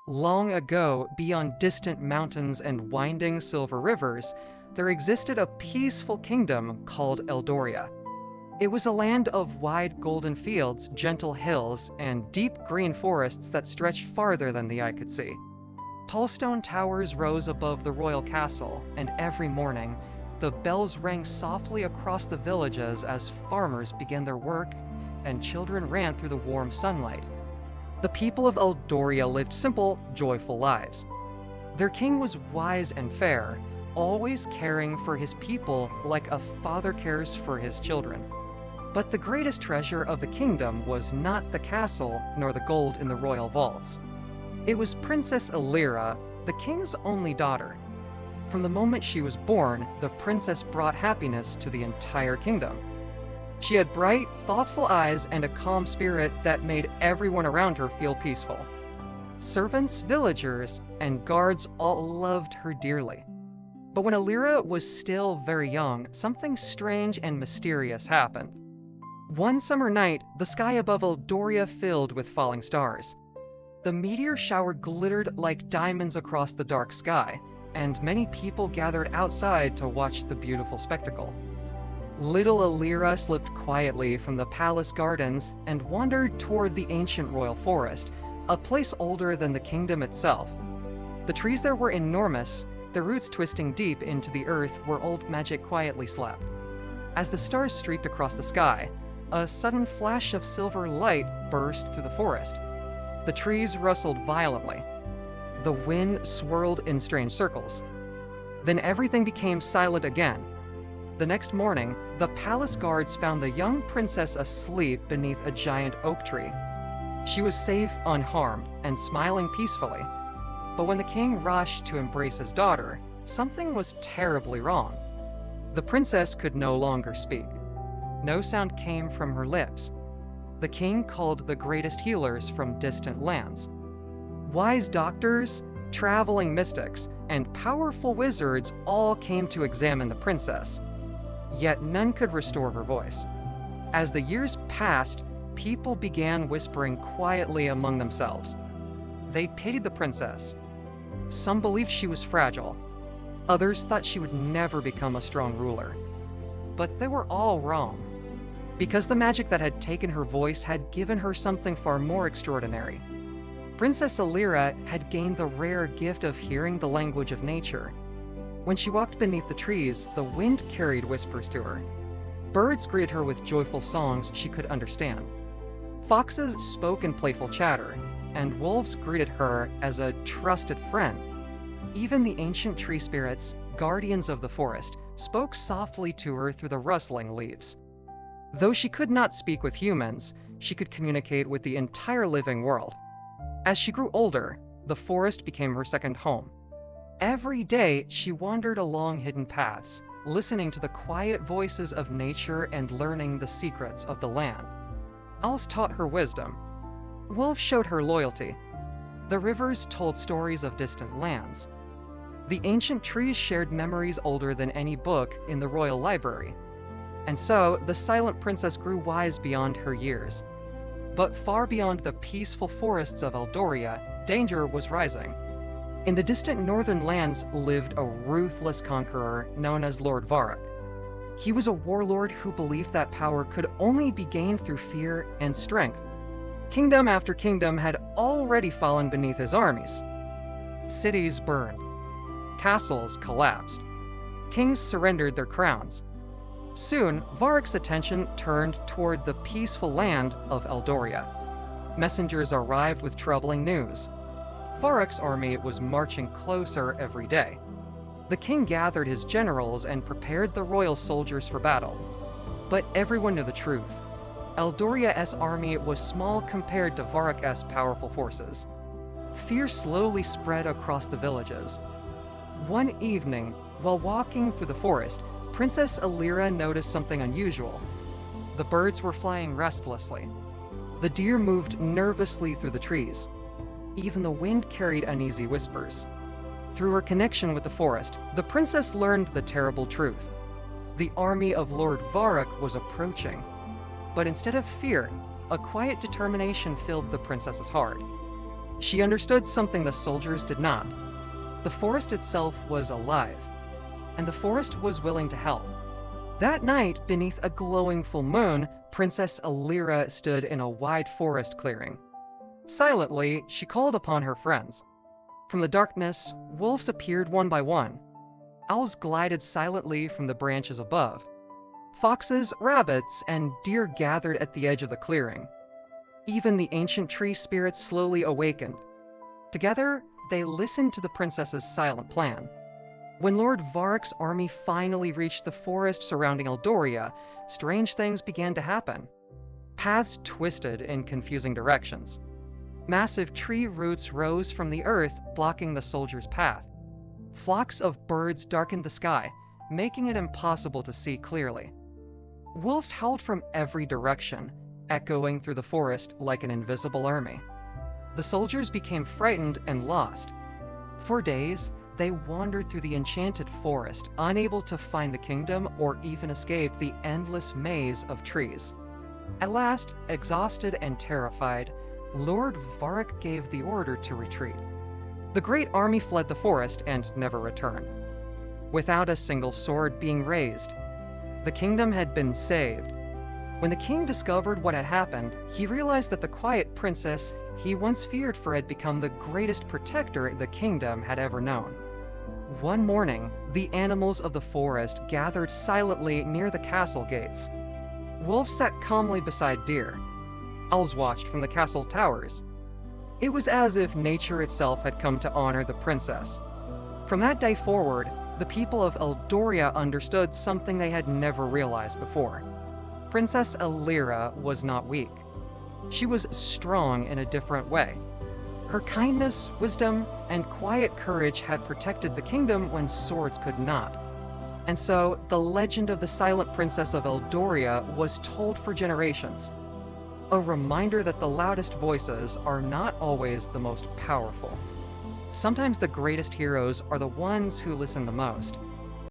Long ago, beyond distant mountains and winding silver rivers, there existed a peaceful kingdom called Eldoria. It was a land of wide golden fields, gentle hills, and deep green forests that stretched farther than the eye could see. Tall stone towers rose above the royal castle, and every morning, the bells rang softly across the villages as farmers began their work and children ran through the warm sunlight. The people of Eldoria lived simple, joyful lives. Their king was wise and fair, always caring for his people like a father cares for his children. But the greatest treasure of the kingdom was not the castle nor the gold in the royal vaults. It was Princess Elira, the king's only daughter. From the moment she was born, the princess brought happiness to the entire kingdom. She had bright, thoughtful eyes and a calm spirit that made everyone around her feel peaceful. Servants, villagers, and guards all loved her dearly. But when Elira was still very young, something strange and mysterious happened. One summer night, the sky above Eldoria filled with falling stars. The meteor shower glittered like diamonds across the dark sky, and many people gathered outside to watch the beautiful spectacle. Little Elira slipped quietly from the palace gardens and wandered toward the ancient royal forest, a place older than the kingdom itself. The trees there were enormous, their roots twisting deep into the earth where old magic quietly slept. As the stars streaked across the sky, a sudden flash of silver light burst through the forest. The trees rustled violently. The wind swirled in strange circles. Then everything became silent again. The next morning, the palace guards found the young princess asleep beneath a giant oak tree. She was safe, unharmed, and smiling peacefully. But when the king rushed to embrace his daughter, something was terribly wrong. The princess could no longer speak. No sound came from her lips. The king called the greatest healers from distant lands. Wise doctors, traveling mystics, and powerful wizards all came to examine the princess. Yet none could restore her voice. As the years passed, people began whispering quietly among themselves. They pitied the princess. Some believed she was fragile. Others thought she would never become a strong ruler. But they were all wrong, because the magic that had taken her voice had given her something far more extraordinary. Princess Elira had gained the rare gift of hearing the language of nature. When she walked beneath the trees, the wind carried whispers to her. Birds greeted her with joyful songs she could understand. Foxes spoke in playful chatter, and wolves greeted her as a trusted friend. Even the ancient tree spirits, guardians of the forest, spoke softly to her through the rustling leaves. Though she could not speak with humans, she could communicate with the entire living world. As she grew older, the forest became her second home. Every day, she wandered along hidden paths, listening to the quiet voices of nature and learning the secrets of the land. Owls taught her wisdom. Wolves showed her loyalty. The rivers told stories of distant lands. The ancient trees shared memories older than any book in the royal library. And so, the silent princess grew wise beyond her years. But far beyond the peaceful forests of Eldoria, danger was rising. In the distant northern lands lived a ruthless conqueror known as Lord Varrock. He was a warlord who believed that power could only be gained through fear and strength. Kingdom after kingdom had already fallen beneath his armies. Cities burned. Castles collapsed. Kings surrendered their crowns. Soon, Varrock's attention turned toward the peaceful land of Eldoria. Messengers arrived with troubling news. Varrock's army was marching closer every day. The king gathered his generals and prepared the royal soldiers for battle. But everyone knew the truth. Eldoria's army was small compared to Varrock's powerful forces. Fear slowly spread across the villages. One evening, while walking through the forest, Princess Elira noticed something unusual. The birds were flying restlessly. The deer moved nervously through the trees. Even the wind carried uneasy whispers. Through her connection with the forest, the princess learned the terrible truth. The army of Lord Varrock was approaching. But instead of fear, a quiet determination filled the princess's heart. She understood something the soldiers did not. The forest itself was alive, and the forest was willing to help. That night, beneath a glowing full moon, Princess Elira stood in a wide forest clearing. Silently, she called upon her friends. From the darkness, wolves appeared one by one. Owls glided silently from the branches above. Foxes, rabbits, and deer gathered at the edge of the clearing. Even the ancient tree spirits slowly awakened. Together, they listened to the princess's silent plan. When Lord Varroc's army finally reached the forest surrounding Eldoria, strange things began to happen. Paths twisted in confusing directions. Massive tree roots rose from the earth, blocking the soldiers' path. Flocks of birds darkened the sky, making it impossible to see clearly. Wolves howled from every direction, echoing through the forest like an invisible army. The soldiers became frightened and lost. For days, they wandered through the enchanted forest, unable to find the kingdom or even escape the endless maze of trees. At last, exhausted and terrified, Lord Varroc gave the order to retreat. The great army fled the forest and never returned, without a single sword being raised. The kingdom had been saved. When the king discovered what had happened, he realized that the quiet princess he once feared for had become the greatest protector the kingdom had ever known. One morning, the animals of the forest gathered silently near the castle gates. Wolves sat calmly beside deer. Owls watched from the castle towers. It was as if nature itself had come to honor the princess. From that day forward, the people of Eldoria understood something they had never realized before. Princess Elira was not weak. She was strong in a different way. Her kindness, wisdom, and quiet courage had protected the kingdom when swords could not. And so, the legend of the Silent Princess of Eldoria was told for generations. A reminder that the loudest voices are not always the most powerful. Sometimes the greatest heroes are the ones who listen the most,